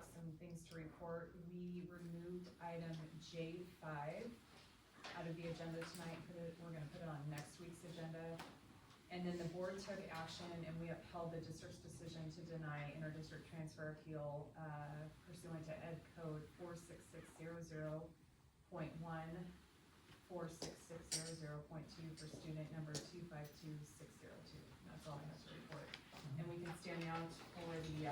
have some things to report. We removed item J5 out of the agenda tonight. We're gonna put it on next week's agenda. And then the board took action and we upheld the district's decision to deny inter-district transfer appeal pursuant to Ed Code 46600.1, 46600.2 for student number 252602. That's all I have to report. And we can stand out for the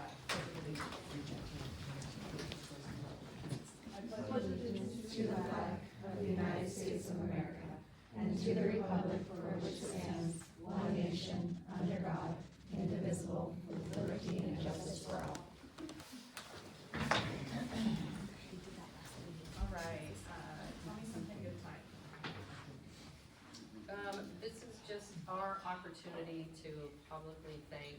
I pledge allegiance to the flag of the United States of America and to the republic for which it stands, one nation, under God, indivisible, with liberty and justice for all. All right, tell me something good time. This is just our opportunity to publicly thank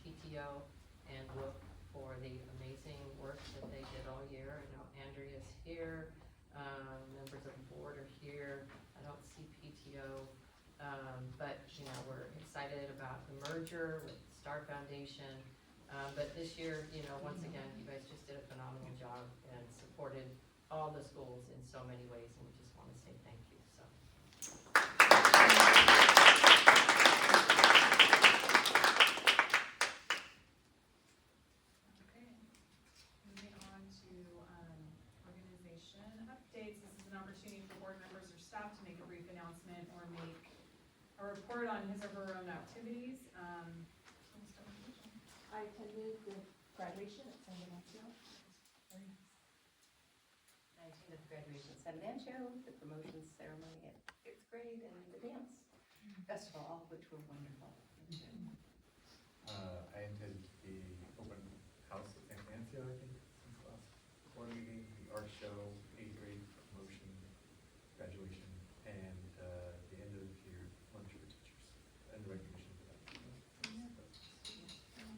PTO and WOOP for the amazing work that they did all year. I know Andrea's here, members of the board are here. I don't see PTO, but you know, we're excited about the merger with Star Foundation. But this year, you know, once again, you guys just did a phenomenal job and supported all the schools in so many ways, and we just want to say thank you. So. Okay, moving on to organization updates. This is an opportunity for board members or staff to make a brief announcement or make a report on his or her own activities. I attended the graduation at San Venancio. I attended the graduation at San Venancio, the promotion ceremony at 5th grade, and the dance festival, all of which were wonderful. I attended the open house at San Venancio, I think, since the last board meeting, the art show, 8th grade promotion, graduation, and the end of the year lunch for teachers, and the recognition for that.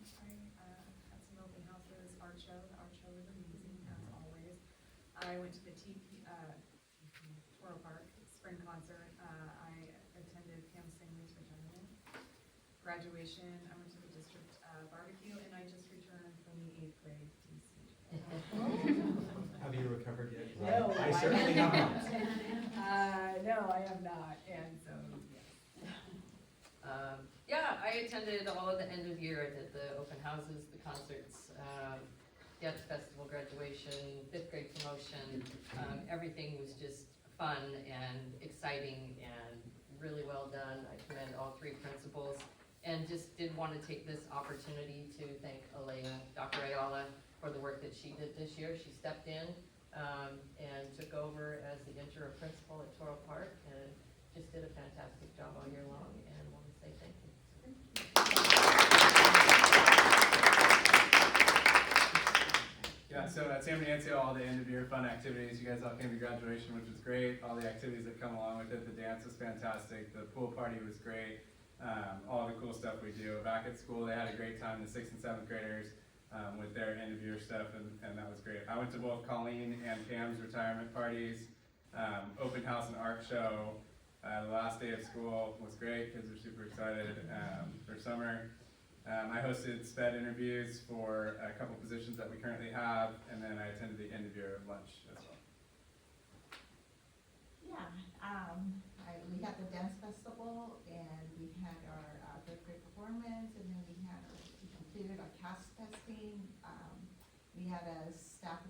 I had some open houses, art show. The art show was amazing as always. I went to the Toro Park spring concert. I attended Pam Singley's retirement. Graduation, I went to the district barbecue, and I just returned from the 8th grade DC. Have you recovered yet? No, I certainly have not. No, I have not, and so, yes. Yeah, I attended all of the end of year. I did the open houses, the concerts, dance festival, graduation, 5th grade promotion. Everything was just fun and exciting and really well done. I commend all three principals and just did want to take this opportunity to thank Alea, Dr. Ayala, for the work that she did this year. She stepped in and took over as the interim principal at Toro Park and just did a fantastic job all year long, and want to say thank you. Yeah, so at San Venancio, all the end of year fun activities. You guys all came to graduation, which was great. All the activities that come along with it. The dance was fantastic. The pool party was great. All the cool stuff we do. Back at school, they had a great time, the 6th and 7th graders, with their end of year stuff, and that was great. I went to both Colleen and Pam's retirement parties, open house and art show. The last day of school was great. Kids are super excited for summer. I hosted SPED interviews for a couple positions that we currently have, and then I attended the end of year lunch as well. Yeah, we had the dance festival, and we had our 5th grade performance, and then we completed our CAS testing. We had a staff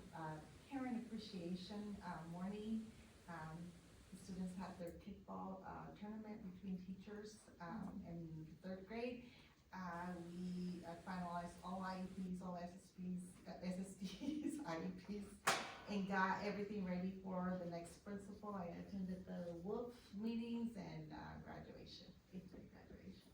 parent appreciation morning. The students had their kickball tournament between teachers in 3rd grade. We finalized all IEPs, all SSDs, IEPs, and got everything ready for the next principal. I attended the WOOF meetings and graduation, 8th grade graduation.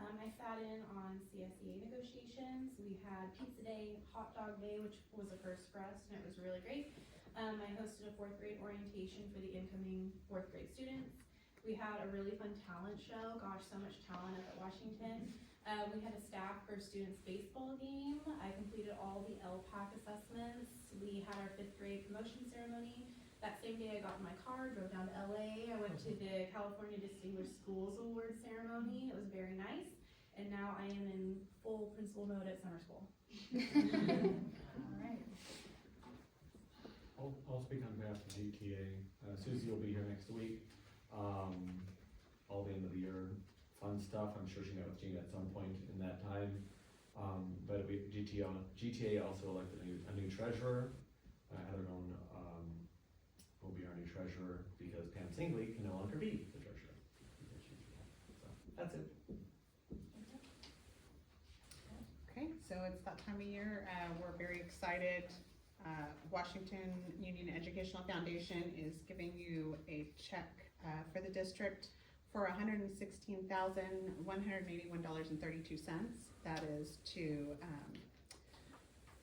I sat in on CSEA negotiations. We had pizza day, hot dog day, which was a first for us, and it was really great. I hosted a 4th grade orientation for the incoming 4th grade students. We had a really fun talent show. Gosh, so much talent up at Washington. We had a staff for students baseball game. I completed all the LPAC assessments. We had our 5th grade promotion ceremony. That same day I got in my car, drove down to LA. I went to the California Distinguished Schools Award ceremony. It was very nice. and now I am in full principal mode at summer school. Alright. I'll speak on behalf of GTA. Susie will be here next week. All the end of the year fun stuff. I'm sure she met with Gina at some point in that time. But GTA also elected a new treasurer. Heather Nolan will be our new treasurer because Pam Singley can no longer be the treasurer. So that's it. Okay, so it's that time of year, we're very excited. Washington Union Educational Foundation is giving you a check, for the district for $116,181.32. That is to,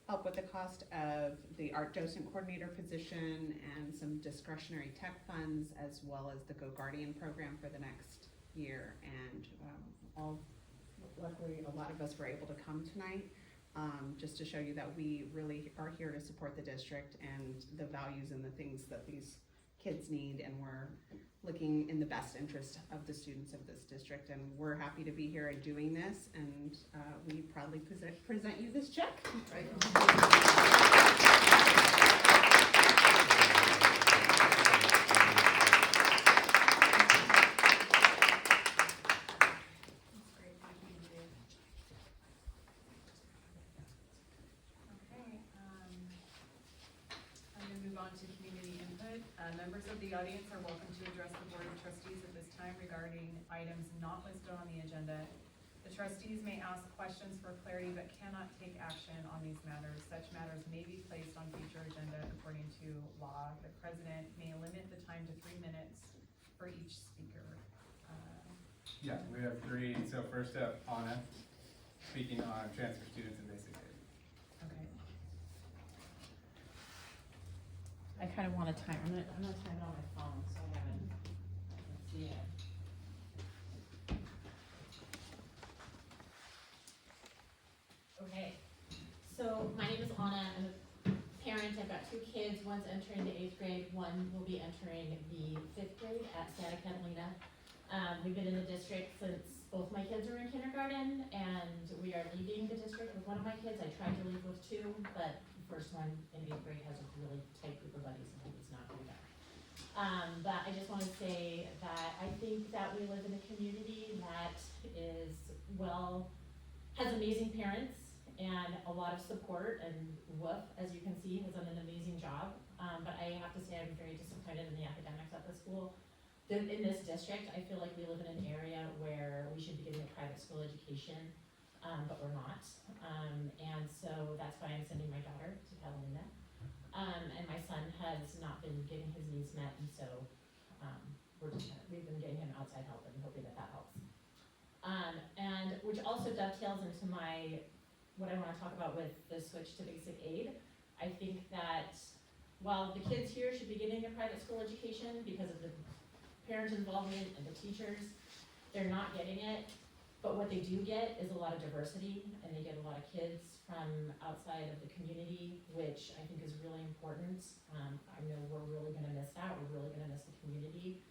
help with the cost of the art docent coordinator position and some discretionary tech funds, as well as the Go Guardian program for the next year. And, luckily, a lot of us were able to come tonight, just to show you that we really are here to support the district and the values and the things that these kids need, and we're looking in the best interest of the students of this district, and we're happy to be here and doing this, and we proudly present you this check. Okay, I'm gonna move on to community input. Members of the audience are welcome to address the Board of Trustees at this time regarding items not listed on the agenda. The trustees may ask questions for clarity but cannot take action on these matters. Such matters may be placed on future agenda according to law. The president may limit the time to 3 minutes for each speaker. Yeah, we have three. So first up, Anna, speaking on transfer students in basic aid. Okay. I kind of want to time, I'm gonna time it on my phone, so I can see it. Okay, so my name is Anna, I'm a parent, I've got 2 kids, one's entering the 8th grade, one will be entering the 5th grade at Santa Catalina. We've been in the district since both my kids are in kindergarten, and we are leaving the district with one of my kids. I tried to leave with 2, but the first one in 8th grade has a really tight group of buddies, and he was not going back. But I just want to say that I think that we live in a community that is, has amazing parents and a lot of support, and Woof, as you can see, has done an amazing job. But I have to say I'm very disappointed in the academics at the school. In this district, I feel like we live in an area where we should be getting a private school education, but we're not. And so that's why I'm sending my daughter to Catalina. And my son has not been getting his needs met, and so we've been getting him outside help and hoping that that helps. And which also dovetails into what I want to talk about with the switch to basic aid. I think that while the kids here should be getting a private school education because of the parent involvement and the teachers, they're not getting it. But what they do get is a lot of diversity, and they get a lot of kids from outside of the community, which I think is really important. I know we're really gonna miss that, we're really gonna miss the community.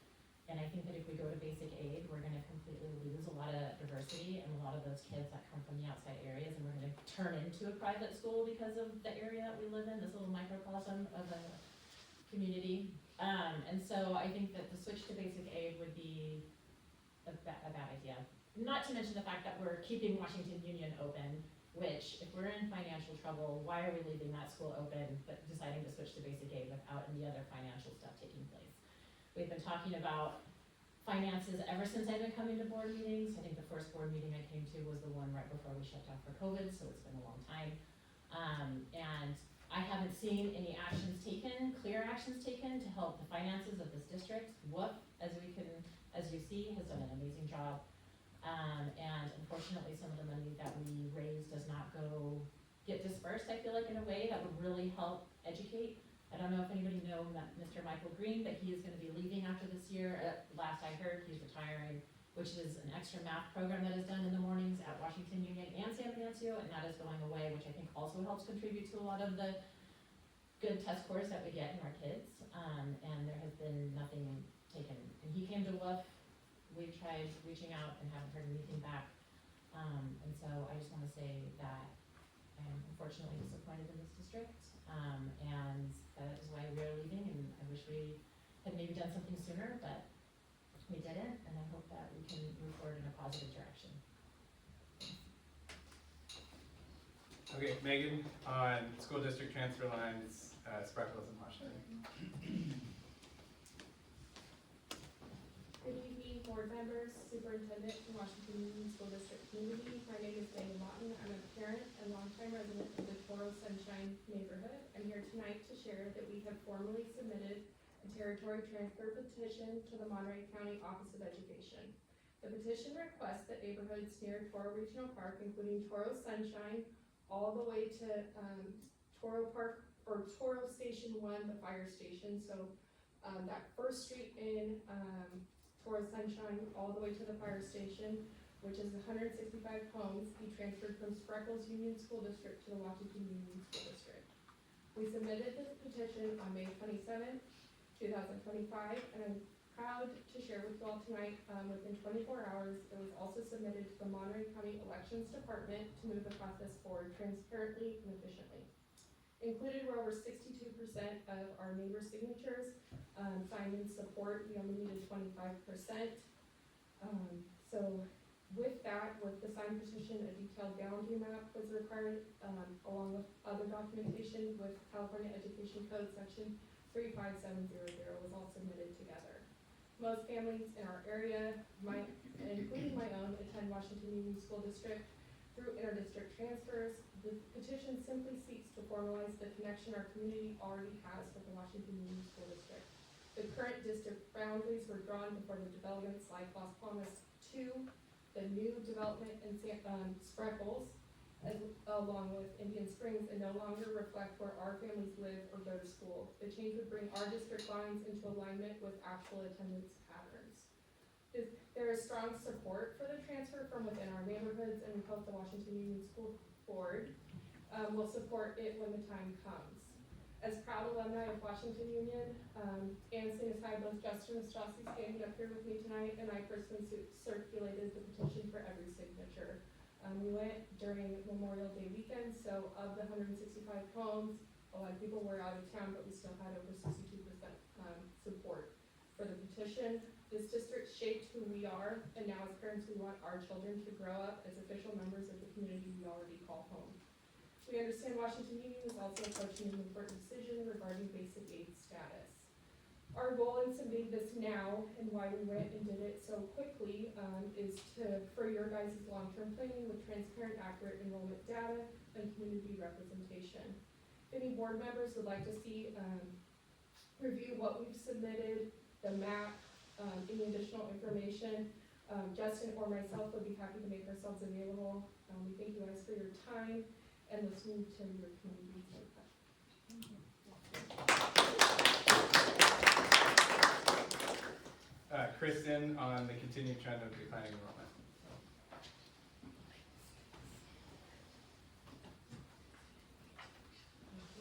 And I think that if we go to basic aid, we're gonna completely lose a lot of diversity and a lot of those kids that come from the outside areas, and we're gonna turn into a private school because of the area that we live in, this little microcosm of a community. And so I think that the switch to basic aid would be a bad idea. Not to mention the fact that we're keeping Washington Union open, which if we're in financial trouble, why are we leaving that school open but deciding to switch to basic aid without any other financial stuff taking place? We've been talking about finances ever since I've been coming to board meetings. I think the first board meeting I came to was the one right before we shut down for COVID, so it's been a long time. And I haven't seen any actions taken, clear actions taken to help the finances of this district. Woof, as you see, has done an amazing job. And unfortunately, some of the money that we raise does not get dispersed, I feel like, in a way that would really help educate. I don't know if anybody knows that Mr. Michael Green, but he is gonna be leaving after this year. Last I heard, he's retiring, which is an extra math program that is done in the mornings at Washington Union and San Bernardino, and that is going away, which I think also helps contribute to a lot of the good test scores that we get in our kids. And there has been nothing taken. And he came to Woof. We tried reaching out and haven't heard anything back. And so I just wanna say that I am unfortunately disappointed in this district, and that is why we are leaving, and I wish we had maybe done something sooner, but we didn't, and I hope that we can move forward in a positive direction. Okay, Megan, on school district transfer lines, Spreckles and Washington. Good evening, board members, superintendent, and Washington Union School District community. My name is Megan Lawton. I'm a parent and longtime resident of the Toro Sunshine neighborhood. I'm here tonight to share that we have formally submitted a territory transfer petition to the Monterey County Office of Education. The petition requests that neighborhoods near Toro Regional Park, including Toro Sunshine, all the way to Toro Park, or Toro Station 1, the fire station. So that first street in Toro Sunshine, all the way to the fire station, which is 165 homes, be transferred from Spreckles Union School District to the Washington Union School District. We submitted this petition on May 27th, 2025, and I'm proud to share with you all tonight, within 24 hours, it was also submitted to the Monterey County Elections Department to move the process forward transparently and efficiently. Included were over 62% of our neighbor signatures signed in support. We only needed 25%. So with that, with the signed petition, a detailed boundary map was required, along with other documentation with California Education Code Section 35700 was all submitted together. Most families in our area, including my own, attend Washington Union School District through interdistrict transfers. The petition simply seeks to formalize the connection our community already has with the Washington Union School District. The current district boundaries were drawn before the developments like Las Palmas 2, the new development in Spreckles, along with Indian Springs, and no longer reflect where our families live or go to school. The change would bring our district lines into alignment with actual attendance patterns. There is strong support for the transfer from within our neighborhoods, and we hope the Washington Union School Board will support it when the time comes. As proud alumni of Washington Union, and seeing as how both Justin and Strassi standing up here with me tonight, and I personally circulated the petition for every signature. We went during Memorial Day weekend, so of the 165 homes, a lot of people were out of town, but we still had over 62% support for the petition. This district shaped who we are, and now as parents, we want our children to grow up as official members of the community we already call home. We understand Washington Union is also approaching an important decision regarding basic aid status. Our goal in submitting this now, and why we went and did it so quickly, is for your guys' long-term planning with transparent, accurate enrollment data and community representation. If any board members would like to see, review what we've submitted, the map, any additional information, Justin or myself would be happy to make ourselves available. We thank you guys for your time and listening to your community's input. Kristen, on the continued trend of declining enrollment.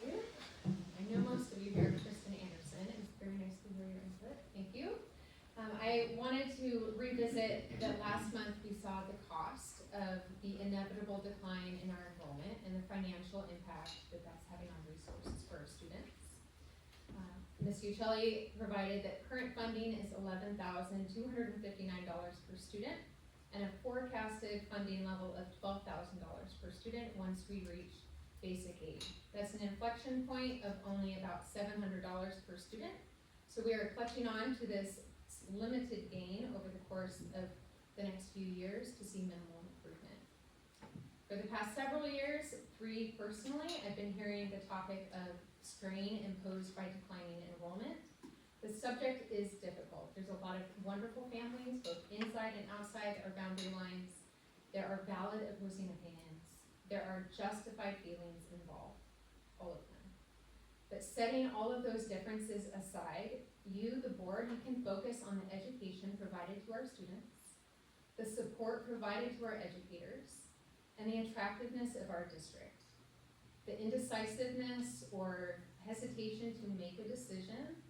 Thank you. I know most of you here are Kristen Anderson. It's very nice to hear your input. Thank you. I wanted to revisit that last month we saw the cost of the inevitable decline in our enrollment and the financial impact that that's having on resources for our students. Ms. Uccelli provided that current funding is $11,259 per student and a forecasted funding level of $12,000 per student once we reach basic aid. That's an inflection point of only about $700 per student. So we are clutching on to this limited gain over the course of the next few years to see minimal improvement. For the past several years, personally, I've been hearing the topic of strain imposed by declining enrollment. The subject is difficult. There's a lot of wonderful families, both inside and outside our boundary lines. There are valid opposing opinions. There are justified feelings involved, all of them. But setting all of those differences aside, you, the board, you can focus on the education provided to our students, the support provided to our educators, and the attractiveness of our district. The indecisiveness or hesitation to make a decision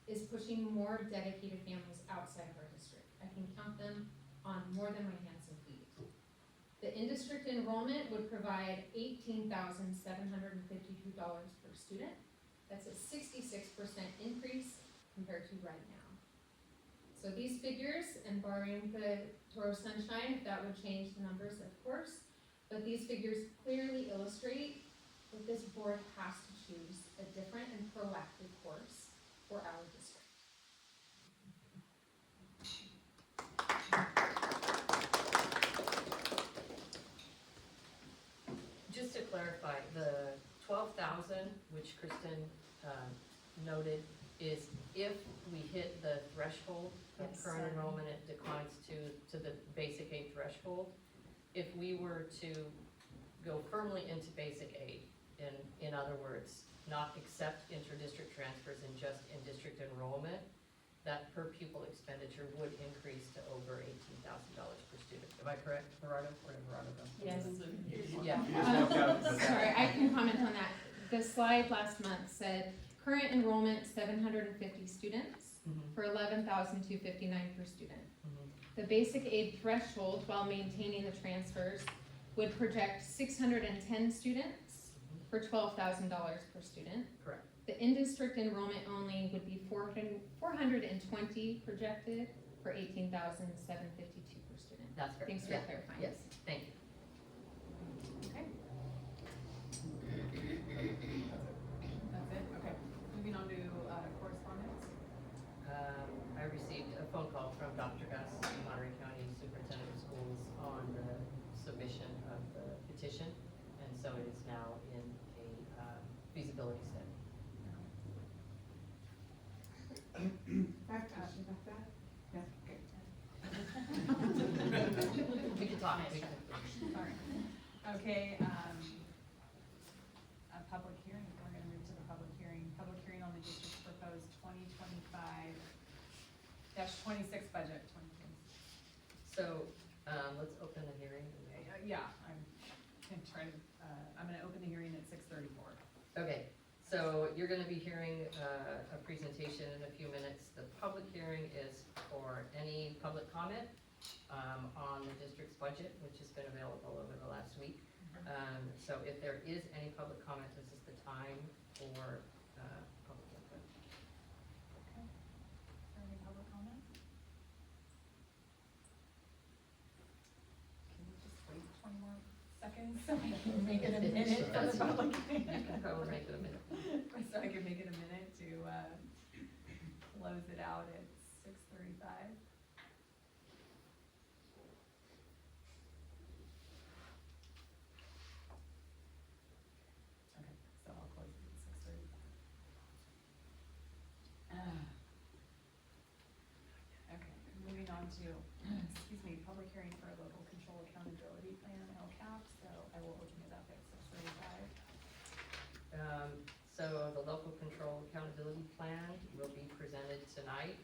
is pushing more dedicated families outside of our district. I can count them on more than my hands and feet. The in-district enrollment would provide $18,752 per student. That's a 66% increase compared to right now. So these figures, and barring the Toro Sunshine, if that would change the numbers, of course, but these figures clearly illustrate that this board has to choose a different and proactive course for our district. Just to clarify, the 12,000, which Kristen noted, is if we hit the threshold of Yes. current enrollment, it declines to the basic aid threshold. If we were to go firmly into basic aid, in other words, not accept inter-district transfers and just in-district enrollment, that per pupil expenditure would increase to over $18,000 per student. Am I correct, Gerardo? Where did Gerardo go? Yes. Yeah. You just walked out. Sorry, I can comment on that. The slide last month said current enrollment 750 students Mhm, for 11,259 per student. mhm. The basic aid threshold, while maintaining the transfers, would project 610 students for $12,000 per student. Correct. The in-district enrollment only would be 420 projected for 18,752 per student. That's correct. Thanks for Yeah. clarifying. Yes, thank you. Okay. That's it, okay. Moving on to correspondence. I received a phone call from Dr. Gus, Monterey County Superintendent of Schools, on the submission of the petition, and so it is now in a feasibility study. I have a question about that. We can talk, we can. Sorry. Okay, a public hearing, we're gonna move to the public hearing. Public hearing on the district's proposed 2025-26 budget. So, let's open the hearing. Yeah, I'm trying to, I'm gonna open the hearing at 6:34. Okay, so you're gonna be hearing a presentation in a few minutes. The public hearing is for any public comment on the district's budget, which has been available over the last week. So if there is any public comment, this is the time for public input. Okay. Is there any public comment? Can we just wait 20 more seconds so I can make it a minute for the public hearing? You can probably make it a minute. So I can make it a minute to close it out at 6:35. Okay, so I'll close it at 6:35. Okay, moving on to, excuse me, public hearing for a local control accountability plan, LCAP, so I will open it up at 6:35. So the local control accountability plan will be presented tonight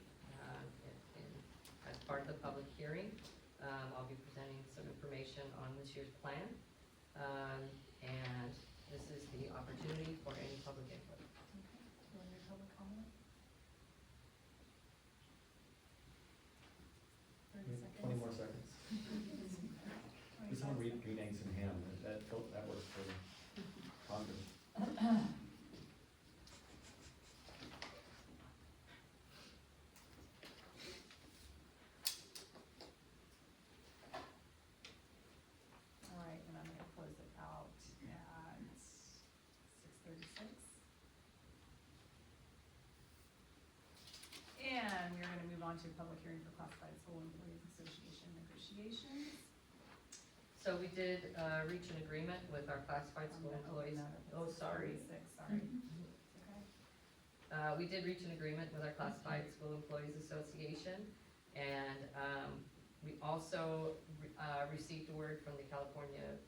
as part of the public hearing. I'll be presenting some information on this year's plan. And this is the opportunity for any public input. Okay, do you want to do public comment? 30 seconds. 20 more seconds. 25 Just want to read seconds. Green Eggs and Ham, that works for Congress. All right, and I'm gonna close it out at 6:36. And we're gonna move on to public hearing for classified school employees association negotiations. So we did reach an agreement with our classified I'm school gonna open employees. that up at Oh, sorry. 6:36, sorry. It's okay. We did reach an agreement with our Classified School Employees Association, and we also received word from the California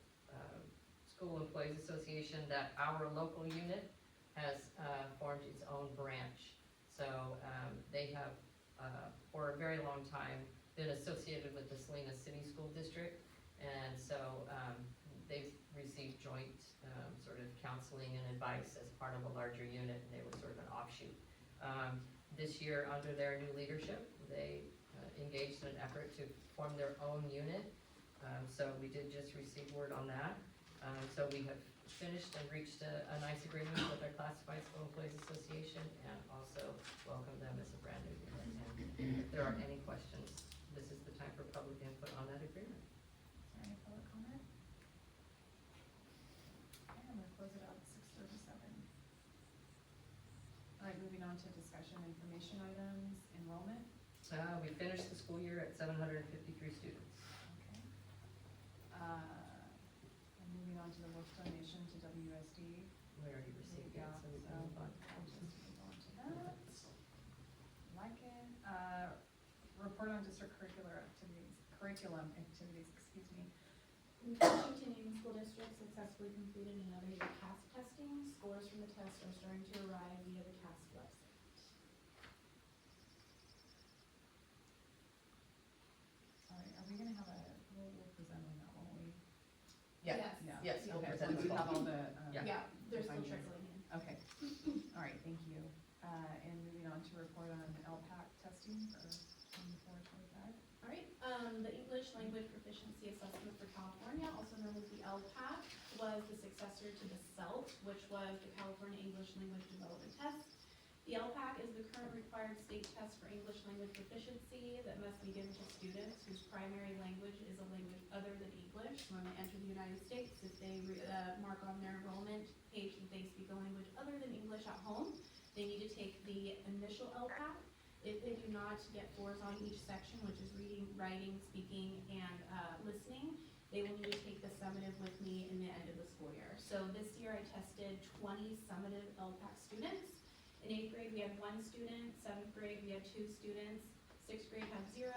School Employees Association that our local unit has formed its own branch. So they have, for a very long time, been associated with the Salinas City School District, and so they've received joint sort of counseling and advice as part of a larger unit, and they were sort of an offshoot. This year, under their new leadership, they engaged in an effort to form their own unit, So we did just receive word on that. So we have finished and reached a nice agreement with our Classified School Employees Association and also welcome them as a brand new unit. And if there are any questions, this is the time for public input on that agreement. Is there any public comment? Okay, I'm gonna close it out at 6:37. All right, moving on to discussion information items, enrollment. We finished the school year at 753 students. Okay. And moving on to the work donation to WSD. We already received that, so we can move on. I'll just move on to that. Like it. Report on district curriculum activities, excuse me. Washington School District successfully completed another year of CAS testing. Scores from the test are starting to arrive via the CAS website. Sorry, are we gonna have we'll present on that, won't we? Yeah. Yeah. Yes, we'll Okay, present so we the have all phone. the, Yeah. Yeah, they're still Findings. trickling in. okay. All right, thank you. And moving on to report on LPAC testing for 24-25. All right, the English Language Proficiency Assessment for California, also known as the LPAC, was the successor to the CELT, which was the California English Language Development Test. The LPAC is the current required state test for English language proficiency that must be given to students whose primary language is a language other than English when they enter the United States. If they mark on their enrollment page that they speak a language other than English at home, they need to take the initial LPAC. If they do not get 4s on each section, which is reading, writing, speaking, and listening, they will need to take the summative with me in the end of the school year. So this year I tested 20 summative LPAC students. In 8th grade, we had 1 student. 7th grade, we had 2 students. 6th grade had 0.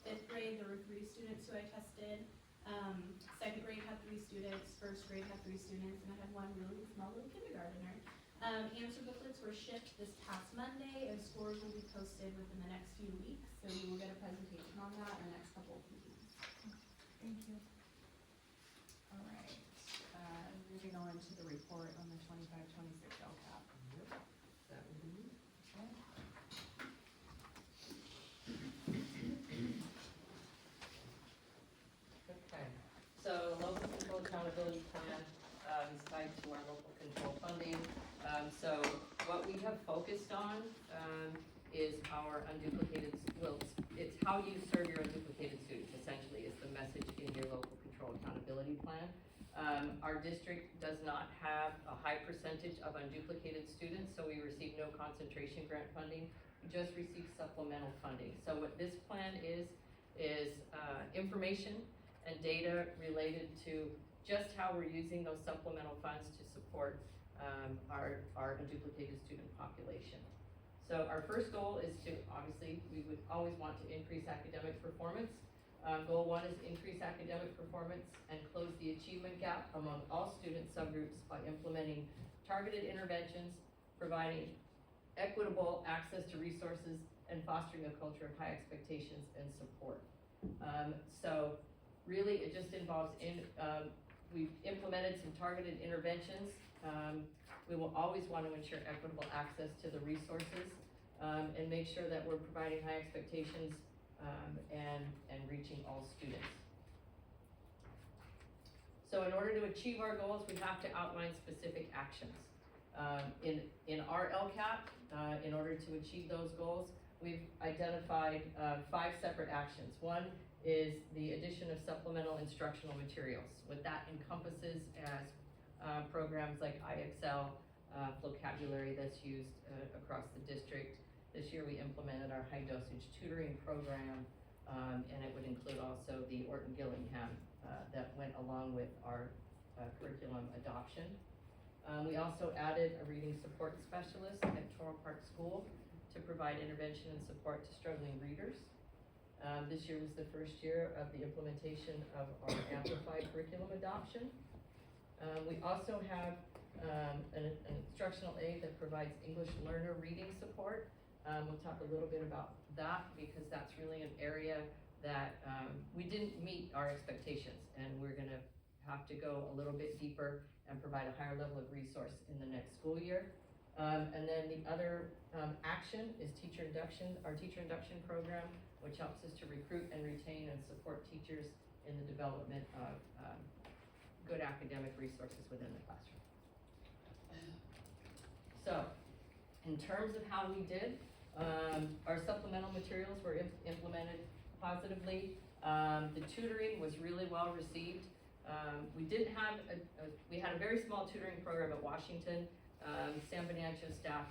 5th grade, there were 3 students who I tested. 2nd grade had 3 students. 1st grade had 3 students, and I had 1 really small little kindergartner. Answer booklets were shipped this past Monday, and scores will be posted within the next few weeks. So we will get a presentation on that in the next couple of meetings. Thank you. All right, moving on to the report on the 25-26 LCAP. That would be me. Okay. Okay, so local control accountability plan is tied to our local control funding. So what we have focused on is our unduplicated, well, it's how you serve your unduplicated students, essentially, is the message in your local control accountability plan. Our district does not have a high percentage of unduplicated students, so we receive no concentration grant funding. We just receive supplemental funding. So what this plan is information and data related to just how we're using those supplemental funds to support our unduplicated student population. So our first goal is to, obviously, we would always want to increase academic performance. Goal 1 is increase academic performance and close the achievement gap among all student subgroups by implementing targeted interventions, providing equitable access to resources, and fostering a culture of high expectations and support. So really, it just involves we've implemented some targeted interventions. We will always want to ensure equitable access to the resources and make sure that we're providing high expectations and reaching all students. So in order to achieve our goals, we have to outline specific actions. In our LCAP, in order to achieve those goals, we've identified 5 separate actions. One is the addition of supplemental instructional materials. What that encompasses as programs like IXL, vocabulary that's used across the district. This year we implemented our high dosage tutoring program, and it would include also the Orton Gillingham that went along with our curriculum adoption. We also added a reading support specialist at Toro Park School to provide intervention and support to struggling readers. This year was the first year of the implementation of our amplified curriculum adoption. We also have an instructional aid that provides English learner reading support. We'll talk a little bit about that because that's really an area that we didn't meet our expectations, and we're gonna have to go a little bit deeper and provide a higher level of resource in the next school year. And then the other action is teacher induction, our teacher induction program, which helps us to recruit and retain and support teachers in the development of good academic resources within the classroom. So, in terms of how we did, our supplemental materials were implemented positively. The tutoring was really well received. We didn't have we had a very small tutoring program at Washington. San Bernardino staff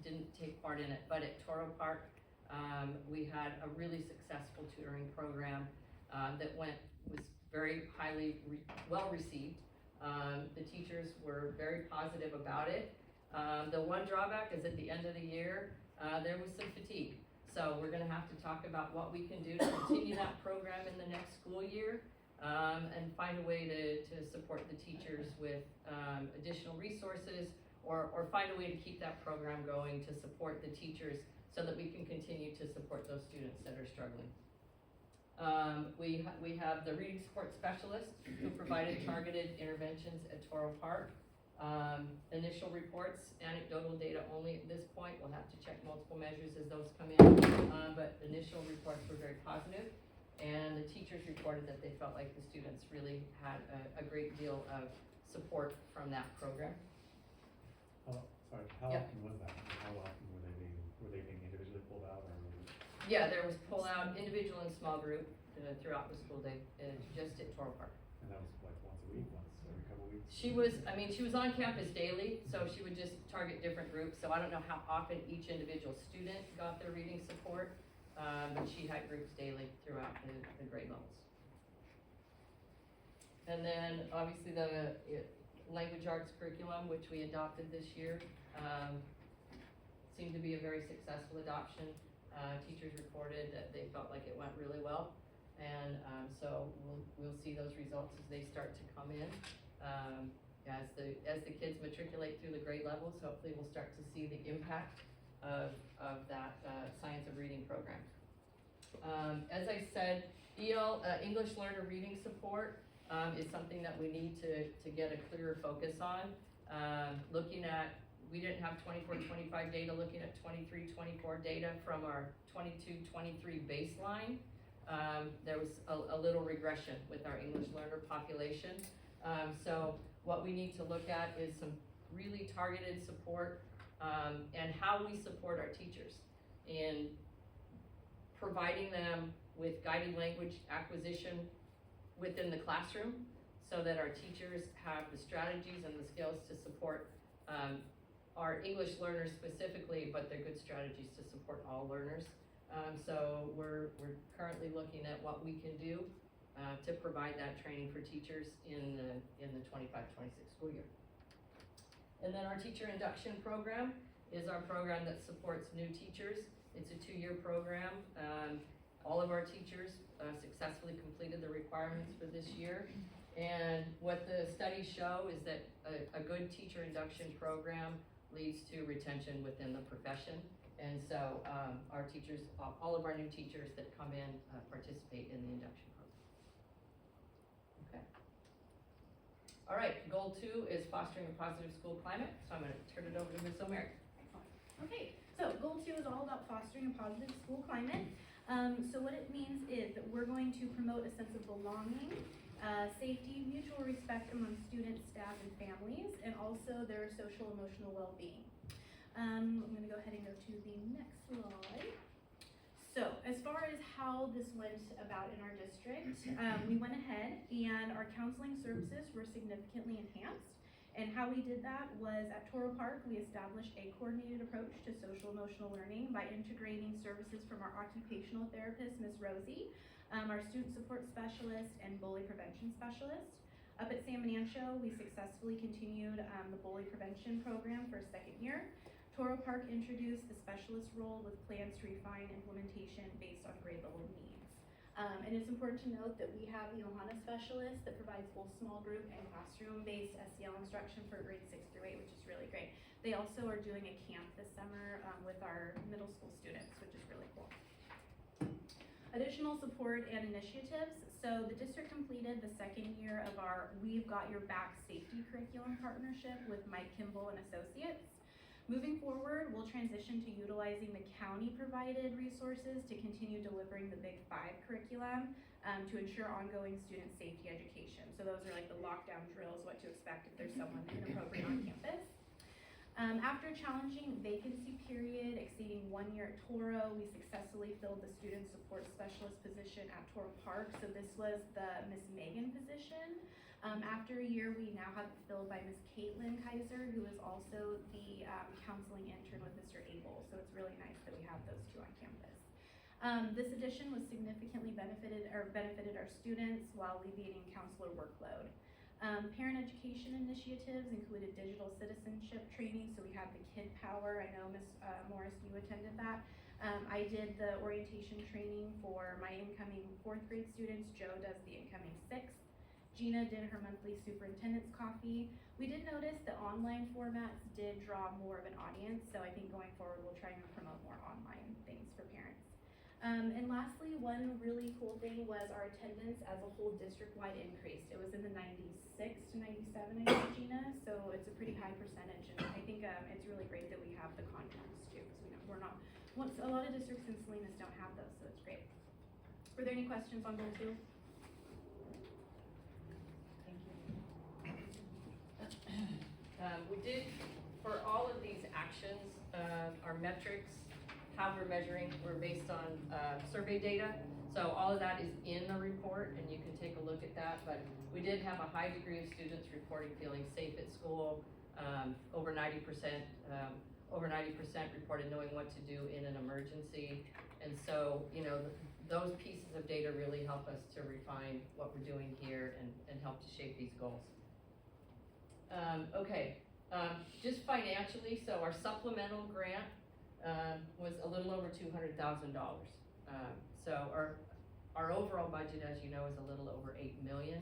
didn't take part in it, but at Toro Park, we had a really successful tutoring program that was very highly well received. The teachers were very positive about it. The one drawback is at the end of the year, there was some fatigue. So we're gonna have to talk about what we can do to continue that program in the next school year, and find a way to support the teachers with additional resources, or find a way to keep that program going to support the teachers so that we can continue to support those students that are struggling. We have the reading support specialist who provided targeted interventions at Toro Park. Initial reports, anecdotal data only at this point. We'll have to check multiple measures as those come in, but initial reports were very positive, and the teachers reported that they felt like the students really had a great deal of support from that program. How Yeah. often was that? How often were they being individually pulled out, or? Yeah, there was pull out, individual and small group throughout the school day, just at Toro Park. And that was like once a week, once every couple of weeks? She was on campus daily, so she would just target different groups, so I don't know how often each individual student got their reading support, but she had groups daily throughout the grade levels. And then, obviously, the language arts curriculum, which we adopted this year, seemed to be a very successful adoption. Teachers reported that they felt like it went really well, and so we'll see those results as they start to come in. As the kids matriculate through the grade levels, hopefully we'll start to see the impact of that science of reading program. As I said, English learner reading support is something that we need to get a clearer focus on. We didn't have 24-25 data, looking at 23-24 data from our 22-23 baseline. There was a little regression with our English learner population. So what we need to look at is some really targeted support, and how we support our teachers in providing them with guided language acquisition within the classroom, so that our teachers have the strategies and the skills to support our English learners specifically, but they're good strategies to support all learners. So we're currently looking at what we can do to provide that training for teachers in the 25-26 school year. And then our teacher induction program is our program that supports new teachers. It's a 2-year program. All of our teachers successfully completed the requirements for this year. And what the studies show is that a good teacher induction program leads to retention within the profession. And so our teachers, all of our new teachers that come in participate in the induction program. Okay. All right, goal 2 is fostering a positive school climate. So I'm gonna turn it over to Ms. O'Meara. Okay, so goal 2 is all about fostering a positive school climate. So what it means is that we're going to promote a sense of belonging, safety, mutual respect among students, staff, and families, and also their social emotional well-being. I'm gonna go ahead and go to the next slide. So as far as how this went about in our district, we went ahead and our counseling services were significantly enhanced. And how we did that was at Toro Park, we established a coordinated approach to social emotional learning by integrating services from our occupational therapist, Ms. Rosie, our student support specialist, and bully prevention specialist. Up at San Bernardino, we successfully continued the bully prevention program for a 2nd year. Toro Park introduced the specialist role with plans to refine implementation based on grade level needs. And it's important to note that we have the Ohana specialist that provides both small group and classroom-based SEL instruction for grades 6 through 8, which is really great. They also are doing a camp this summer with our middle school students, which is really cool. Additional support and initiatives. So the district completed the 2nd year of our We've Got Your Back safety curriculum partnership with Mike Kimball and Associates. Moving forward, we'll transition to utilizing the county-provided resources to continue delivering the Big Five curriculum to ensure ongoing student safety education. So those are like the lockdown drills, what to expect if there's someone inappropriate on campus. After a challenging vacancy period exceeding 1 year at Toro, we successfully filled the student support specialist position at Toro Park. So this was the Miss Megan position. After a year, we now have it filled by Miss Caitlin Kaiser, who is also the counseling intern with Mr. Abel. So it's really nice that we have those two on campus. This addition was significantly benefited our students while alleviating counselor workload. Parent education initiatives included digital citizenship training, so we have the Kid Power. I know Ms. Morris, you attended that. I did the orientation training for my incoming 4th grade students. Joe does the incoming 6th. Gina did her monthly superintendent's coffee. We did notice the online formats did draw more of an audience, so I think going forward we'll try and promote more online things for parents. And lastly, one really cool thing was our attendance as a whole district-wide increased. It was in the 96 to 97, I think, Gina, so it's a pretty high percentage, and I think it's really great that we have the contracts too, because we're not, a lot of districts in Salinas don't have those, so it's great. Were there any questions on goal 2? Thank you. We did, for all of these actions, our metrics, how we're measuring, were based on survey data. So all of that is in the report, and you can take a look at that. But we did have a high degree of students reporting feeling safe at school. Over 90% reported knowing what to do in an emergency. And so, you know, those pieces of data really help us to refine what we're doing here and help to shape these goals. Just financially, so our supplemental grant was a little over $200,000. So our overall budget, as you know, is a little over $8 million.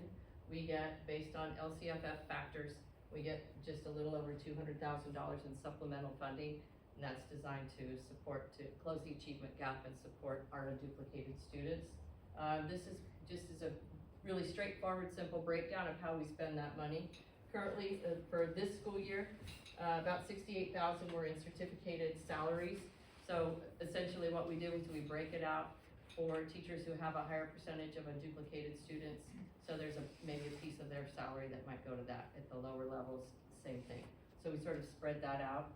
We get, based on LCFF factors, we get just a little over $200,000 in supplemental funding, and that's designed to close the achievement gap and support our unduplicated students. This is just as a really straightforward, simple breakdown of how we spend that money. Currently, for this school year, about $68,000 were in certificated salaries. So essentially what we do is we break it out for teachers who have a higher percentage of unduplicated students. So there's maybe a piece of their salary that might go to that. At the lower levels, same thing. So we sort of spread that out.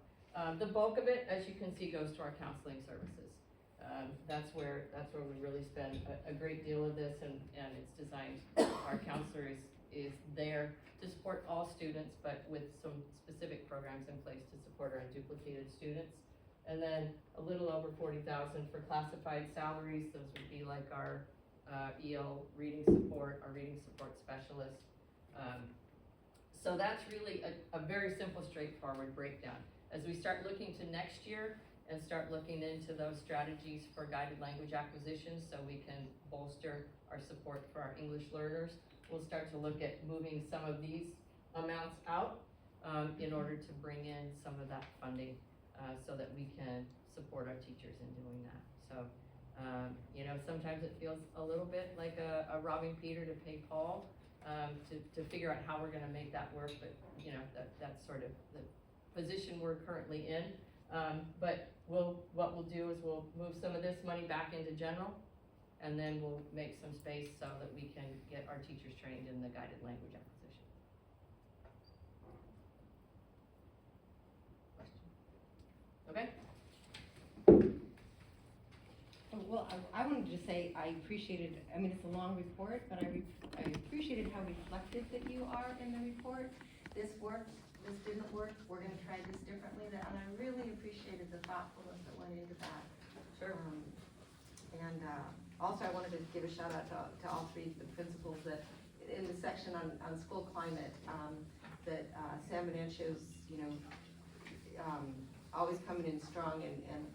The bulk of it, as you can see, goes to our counseling services. That's where we really spend a great deal of this, and it's designed, our counselor is there to support all students, but with some specific programs in place to support our unduplicated students. And then a little over $40,000 for classified salaries. Those would be like our EL reading support, our reading support specialist. So that's really a very simple, straightforward breakdown. As we start looking to next year and start looking into those strategies for guided language acquisitions so we can bolster our support for our English learners, we'll start to look at moving some of these amounts out in order to bring in some of that funding so that we can support our teachers in doing that. So, you know, sometimes it feels a little bit like a robbing Peter to pay Paul to figure out how we're gonna make that work, but you know, that's sort of the position we're currently in. But what we'll do is we'll move some of this money back into general, and then we'll make some space so that we can get our teachers trained in the guided language acquisition. Question? Okay? Well, I wanted to say I appreciated, I mean, it's a long report, but I appreciated how reflective that you are in the report. This worked, this didn't work, we're gonna try this differently, and I really appreciated the thoughtfulness that went into that. Sure. And also I wanted to give a shout out to all three of the principals that, in the section on school climate, that Sam Benancio's, you know, always coming in strong, and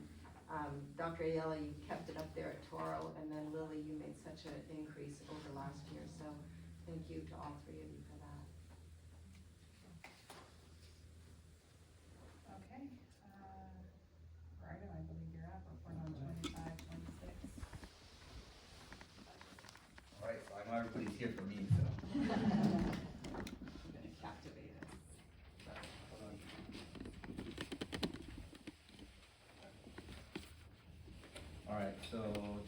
Dr. Ayala, you kept it up there at Toro, and then Lily, you made such an increase over last year, so thank you to all three of you for that. Okay, Brian, I believe you're up, report on 25, 26. All right, so I know everybody's here for me, so. I'm gonna captivate us. Hold on. so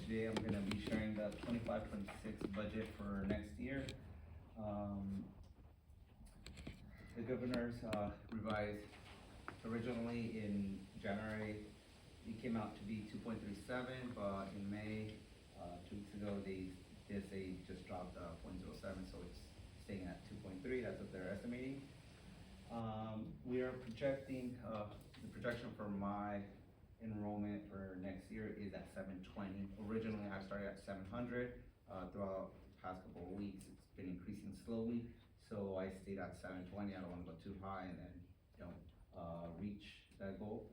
today I'm gonna be sharing the 25-26 budget for next year. The governor's revised originally in January, it came out to be 2.37, but in May, 2 weeks ago, they did say just dropped 0.07, so it's staying at 2.3, that's what they're estimating. We are projecting, the projection for my enrollment for next year is at 720. Originally, I started at 700. Throughout the past couple of weeks, it's been increasing slowly. So I stayed at 720. I don't want to go too high and then reach that goal.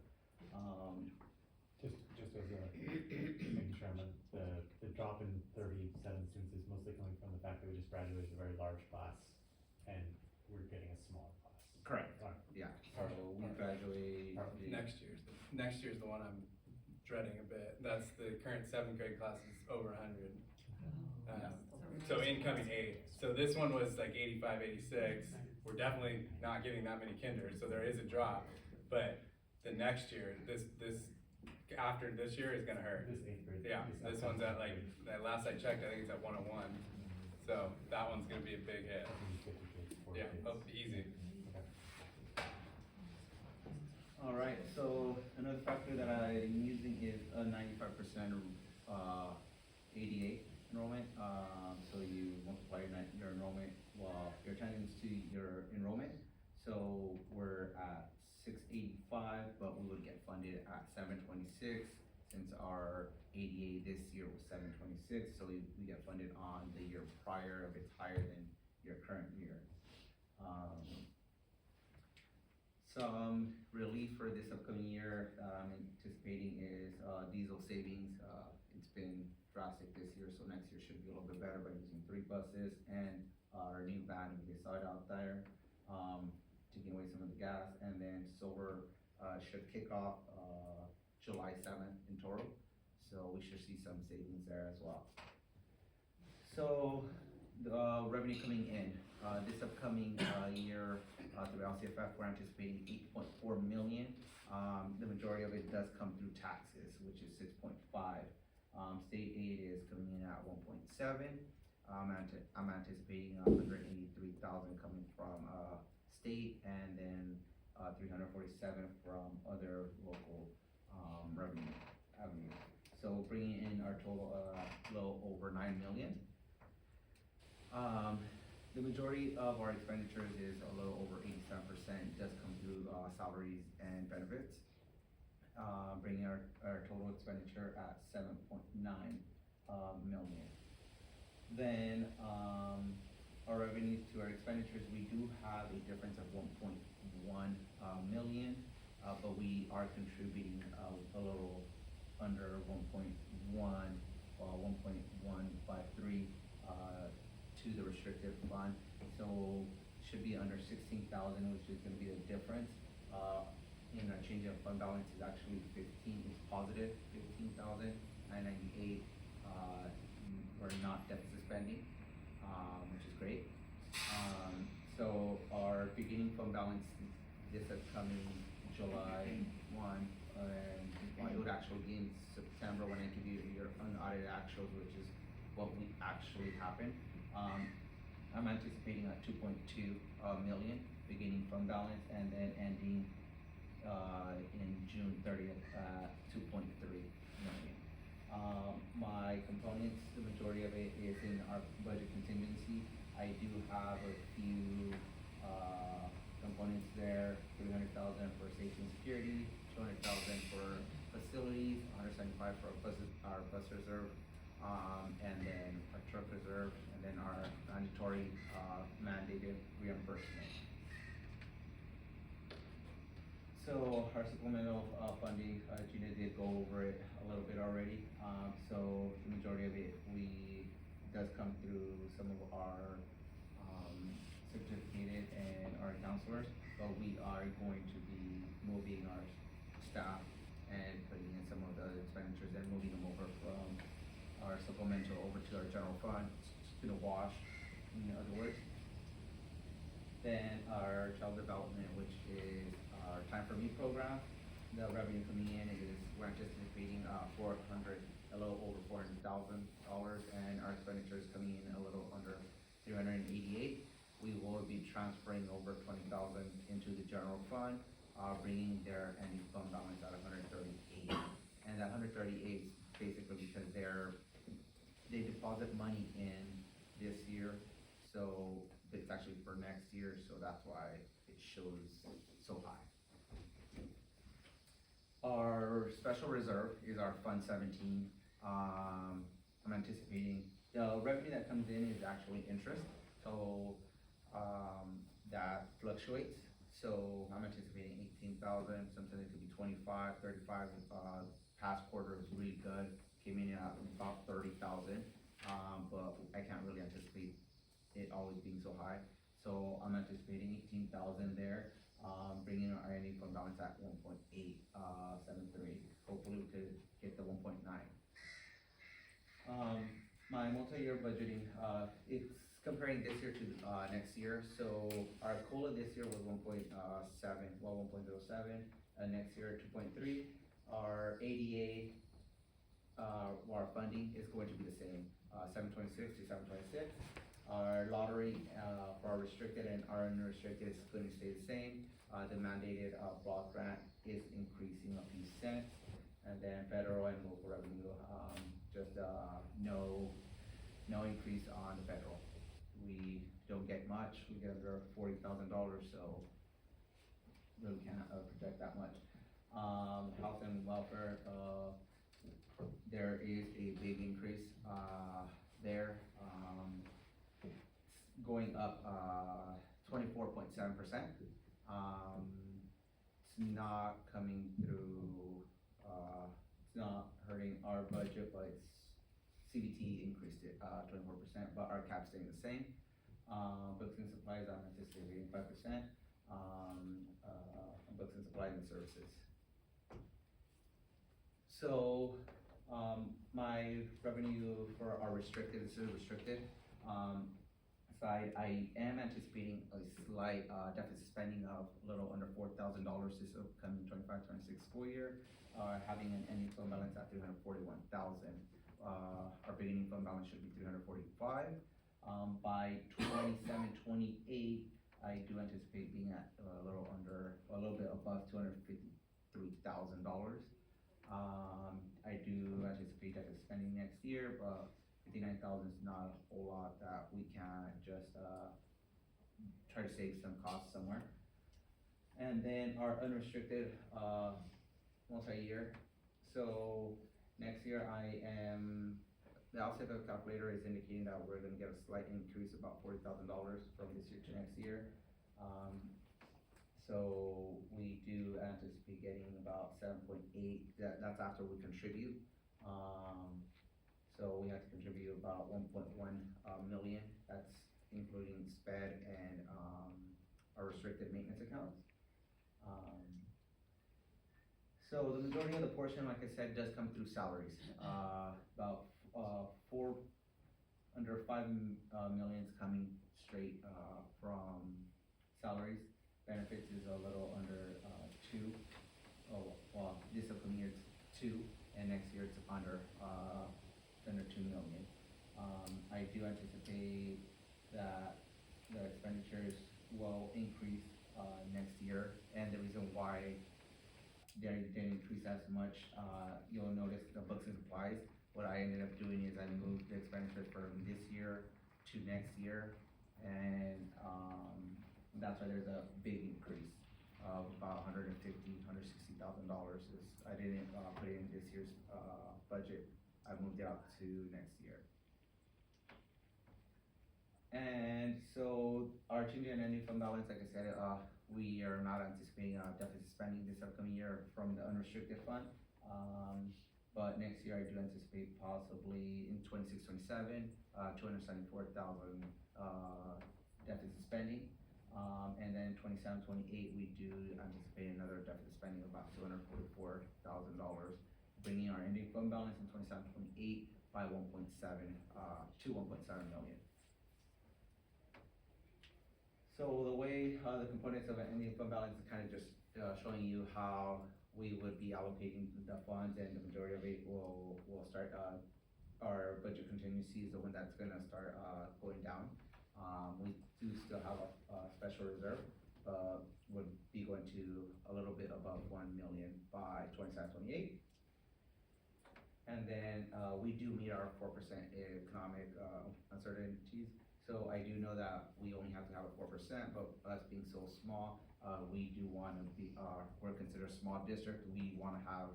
Just as a, making sure I'm, the drop in 37 students is mostly coming from the fact that we just graduated a very large class and we're getting a smaller class. Correct. Alright. Yeah, so we graduate. Next year's the one I'm dreading a bit. That's the current 7th grade class is over 100. So incoming 8. So this one was like 85, 86. We're definitely not getting that many kinders, so there is a drop. But the next year, this after this year is gonna hurt. This 8th grade. Yeah, this one's at like, that last I checked, I think it's at 101. So that one's gonna be a big hit. Yeah, easy. All right, so another factor that I'm using is a 95% ADA enrollment. So you multiply your enrollment, well, your attendance to your enrollment. So we're at 685, but we would get funded at 726 since our ADA this year was 726. So we get funded on the year prior if it's higher than your current year. Some relief for this upcoming year I'm anticipating is diesel savings. It's been drastic this year, so next year should be a little bit better by using 3 buses and our new van we decided out there, taking away some of the gas. And then Silver should kick off July 7th in Toro, so we should see some savings there as well. So the revenue coming in this upcoming year through LCFF, we're anticipating 8.4 million. The majority of it does come through taxes, which is 6.5. State aid is coming in at 1.7. I'm anticipating 183,000 coming from state, and then 347 from other local revenue avenues. So bringing in our total little over 9 million. The majority of our expenditures is a little over 87% does come through salaries and benefits, bringing our total expenditure at 7.9 million. Then our revenues to our expenditures, we do have a difference of 1.1 million, but we are contributing a little under 1.1, 1.153 to the restricted fund, so should be under 16,000, which is going to be the difference. In our change of fund balance is actually 15, it's positive 15,998. We're not deficit spending, which is great. So our beginning fund balance this upcoming July 1, and it would actually be in September when I give you your unaudited actuals, which is what we actually happened. I'm anticipating a 2.2 million beginning fund balance, and then ending in June 30th at 2.3 million. My components, the majority of it is in our budget contingency. I do have a few components there: 300,000 for safety and security, 200,000 for facilities, 175 for our bus reserve, and then our truck reserve, and then our mandatory mandated reimbursement. So our supplemental funding, Gina did go over it a little bit already. So the majority of it does come through some of our certificated and our counselors, but we are going to be moving our staff and putting in some of the expenditures and moving them over from our supplemental over to our general fund, to the wash, in other words. Then our child development, which is our Time for Me program, the revenue coming in is, we're anticipating 400,000 a little over $400,000, and our expenditures coming in a little under 388. We will be transferring over 20,000 into the general fund, bringing their ending fund balance at 138. And that 138 is basically because they deposit money in this year, so it's actually for next year, so that's why it shows so high. Our special reserve is our Fund 17. I'm anticipating, the revenue that comes in is actually interest, so that fluctuates. So I'm anticipating 18,000, sometimes it could be 25, 35. Past quarter was really good, came in at about 30,000, but I can't really anticipate it always being so high. So I'm anticipating 18,000 there, bringing our ending fund balance at 1.873. Hopefully we could get the 1.9. My multi-year budgeting, it's comparing this year to next year. So our COLA this year was 1.07, next year 2.3. Our ADA, our funding is going to be the same, 726 to 726. Our lottery for our restricted and our unrestricted is going to stay the same. The mandated block grant is increasing a few cents, and then federal and local revenue, just no increase on the federal. We don't get much. We get under $40,000, so really can't project that much. Health and welfare, there is a big increase there. It's going up 24.7%. It's not coming through, it's not hurting our budget, but it's CBT increased it 24%, but our cap's staying the same. Books and supplies, I'm anticipating 5%. Books and supplies and services. So, my revenue for our restricted, this is restricted, side, I am anticipating a slight deficit spending of a little under $4,000 this upcoming 25-26 school year, having an ending fund balance at 341,000. Our beginning fund balance should be 345. By 27-28, I do anticipate being at a little bit above $253,000. I do anticipate deficit spending next year, but 59,000 is not a whole lot that we can just try to save some costs somewhere. And then our unrestricted multi-year. So next year the outside calculator is indicating that we're gonna get a slight increase, about $40,000 from this year to next year. So we do anticipate getting about 7.8, that's after we contribute. So we have to contribute about 1.1 million, that's including SPED and our restricted maintenance accounts. So the majority of the portion, like I said, does come through salaries. About under 5 million is coming straight from salaries. Benefits is a little under 2. Oh, well, this upcoming year it's 2, and next year it's under 2 million. I do anticipate that the expenditures will increase next year, and the reason why they didn't increase as much, you'll notice the books and supplies. What I ended up doing is I moved the expenditure from this year to next year, and that's why there's a big increase of about $150,000, $160,000. I didn't put it in this year's budget. I moved it out to next year. And so our change in ending fund balance, like I said, we are not anticipating deficit spending this upcoming year from the unrestricted fund. But next year I do anticipate possibly in 26-27, 274,000 deficit spending. And then 27-28, we do anticipate another deficit spending of about $244,000, bringing our ending fund balance in 27-28 by 1.7 to 1.7 million. So the way the components of an ending fund balance is kind of just showing you how we would be allocating the funds, and the majority of it will start, our budget contingency is the one that's gonna start, going down. We do still have a special reserve, but would be going to a little bit above 1 million by 27-28. And then, we do meet our 4% economic, uncertainties. So I do know that we only have to have a 4%, but us being so small, we do wanna be, we're considered a small district, we wanna have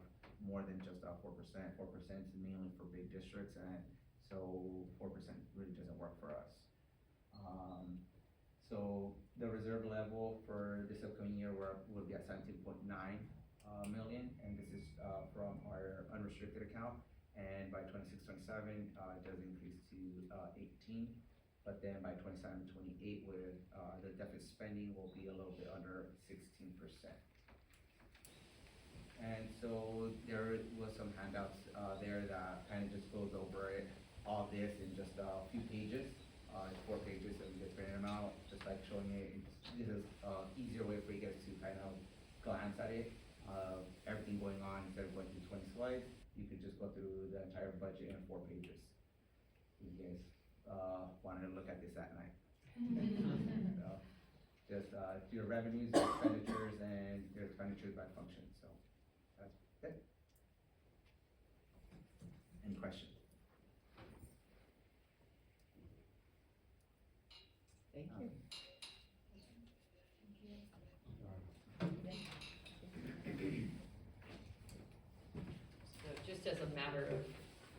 more than just a 4%. 4% is mainly for big districts, and so 4% really doesn't work for us. So the reserve level for this upcoming year will be at 17.9 million, and this is from our unrestricted account. And by 26-27, it does increase to 18. But then by 27-28, with the deficit spending will be a little bit under 16%. And so there was some handouts there that kind of just goes over it, all this in just a few pages. It's 4 pages, so we just printed them out, just like showing it. This is easier way for you guys to kind of glance at it. Everything going on, instead of going through 20 slides, you could just go through the entire budget in 4 pages. You guys wanted to look at this at night. So, just your revenues, your expenditures, and your expenditures by function. So that's it. Any questions? Thank you. So just as a matter of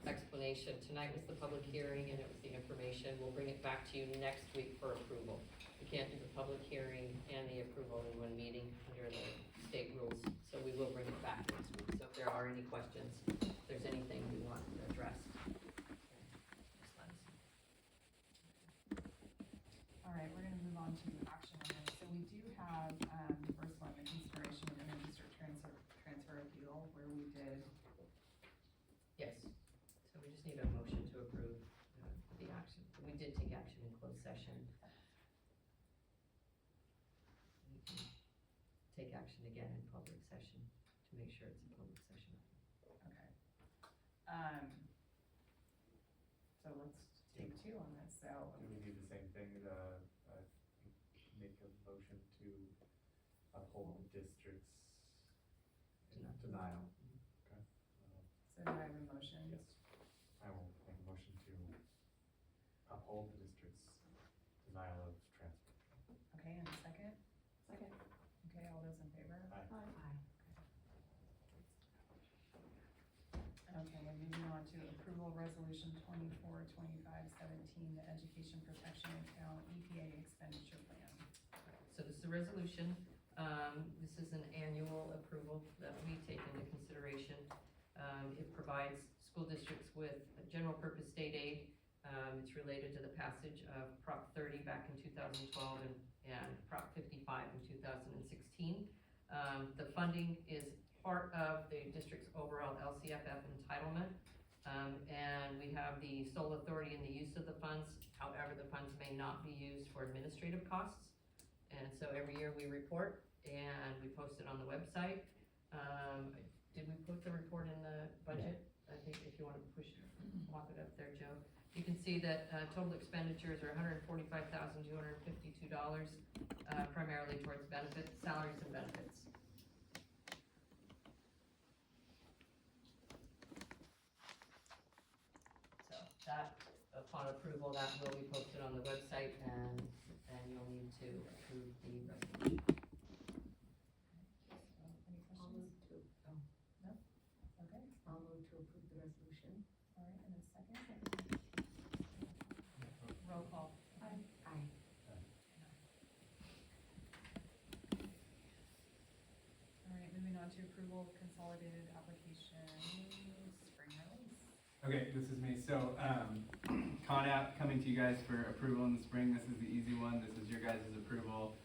explanation, tonight was the public hearing and it was the information. We'll bring it back to you next week for approval. We can't do the public hearing and the approval in one meeting under the state rules, so we will bring it back next week. So if there are any questions, if there's anything we want to address. All right, we're gonna move on to action items. So we do have, first one, the consideration of an district transfer appeal where we did, Yes, so we just need a motion to approve the action. We did take action in closed session. We can take action again in public session to make sure it's a public session. okay. So let's take 2 on this, so. Do we do the same thing, make a motion to uphold the district's denial? Okay. So do I have a motion? Yes, I will make a motion to uphold the district's denial of transfer. Okay, and a second? Second. Okay, all those in favor? Aye. Okay, and moving on to approval resolution 24-25-17, the education protection account EPA expenditure plan. So this is a resolution. This is an annual approval that we take into consideration. It provides school districts with general purpose state aid. It's related to the passage of Prop 30 back in 2012 and Prop 55 in 2016. The funding is part of the district's overall LCFF entitlement. And we have the sole authority in the use of the funds. However, the funds may not be used for administrative costs. And so every year we report and we post it on the website. Did we put the report in the budget? I think if you want to walk it up there, Joe. You can see that total expenditures are $145,252, primarily towards benefits, salaries and benefits. So that, upon approval, that will be posted on the website and you'll need to approve the resolution. Any I'll questions? move to, Okay, I'll move to approve the resolution. all right, and a second? Roll call. Aye. All right, moving on to approval of consolidated application, spring release. Okay, this is me. So, ConApp coming to you guys for approval in the spring. This is the easy one. This is your guys' approval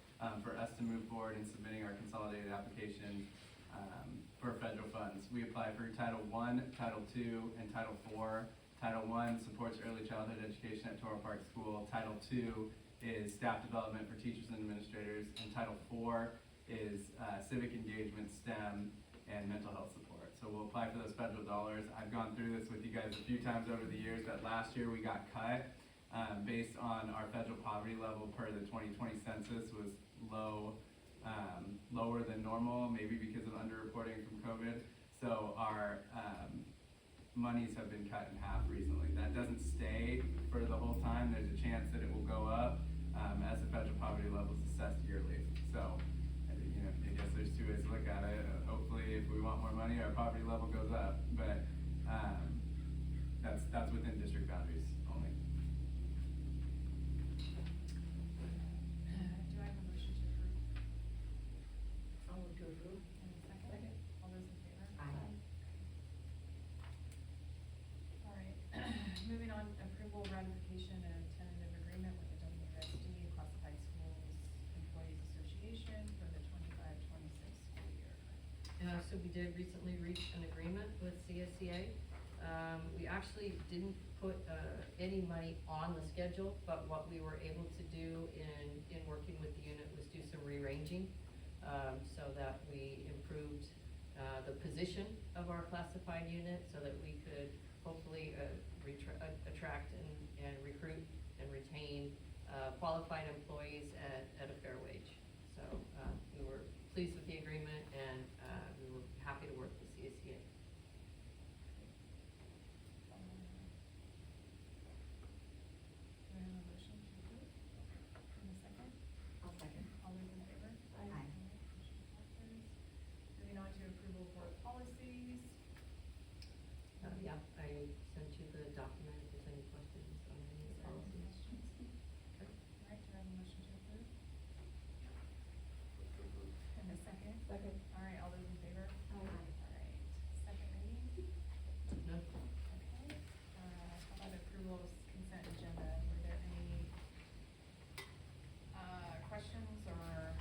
for us to move forward in submitting our consolidated application for federal funds. We apply for Title I, Title II, and Title IV. Title I supports early childhood education at Toro Park School. Title II is staff development for teachers and administrators. And Title IV is civic engagement, STEM, and mental health support. So we'll apply for those federal dollars. I've gone through this with you guys a few times over the years, that last year we got cut based on our federal poverty level per the 2020 census was lower than normal, maybe because of underreporting from COVID. So our monies have been cut in half recently. That doesn't stay for the whole time. There's a chance that it will go up as the federal poverty level is assessed yearly. So, you know, I guess there's two ways to look at it. Hopefully, if we want more money, our poverty level goes up. But that's within district boundaries only. Do I have a motion to approve? I'll move to approve. And a second? All those in favor? Aye. All right, moving on, approval ratification of tentative agreement with the WSD Classified Schools Employees Association for the 25-26 school year. So we did recently reach an agreement with CSEA. We actually didn't put any money on the schedule, but what we were able to do in working with the unit was do some rearranging so that we improved the position of our classified unit so that we could hopefully attract and recruit and retain qualified employees at a fair wage. So we were pleased with the agreement and we were happy to work with CSEA. Do I have a motion to approve? And a second? I'll second. All those in favor? Aye. Motion passes. Moving on to approval of board policies. Yeah, I sent you the document if there's any questions on any of the policies. All right, do I have a motion to approve? And a second? Second. All right, all those in favor? Aye. All right, second reading. No? Okay, how about approval of consent agenda? Were there any, questions or?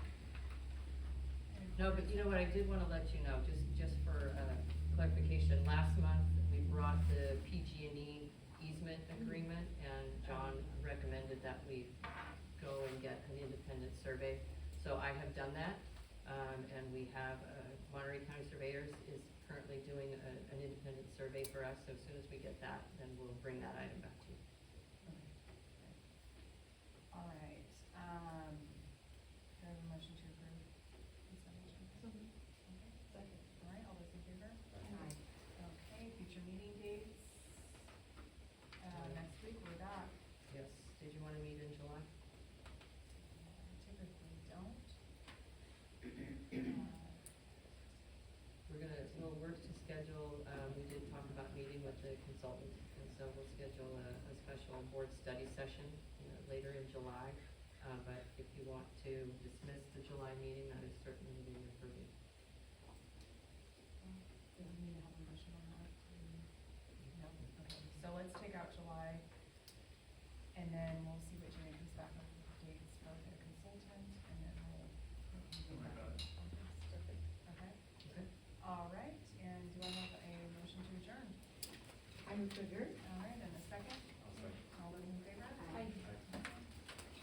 No, but you know what, I did wanna let you know, just for clarification, last month, we brought the PG&E easement agreement, and John recommended that we go and get an independent survey. So I have done that, and we have, Monterey County Surveyors is currently doing an independent survey for us, so as soon as we get that, then we'll bring that item back to you. All right, do I have a motion to approve consent agenda? Okay, second. All right, all those in favor? Aye. Okay, future meeting dates. Next week, we're back. Yes, did you wanna meet in July? Typically don't. We'll work to schedule, we did talk about meeting with the consultant, and so we'll schedule a special board study session, later in July. But if you want to dismiss the July meeting, that is certainly within your purview. Do we need to have a motion on that? No, okay, so let's take out July, and then we'll see what Jerry comes back with the dates for the consultant, and then we'll. Oh my God. Perfect, okay. Okay. All right, and do I have a motion to adjourn? I move to adjourn.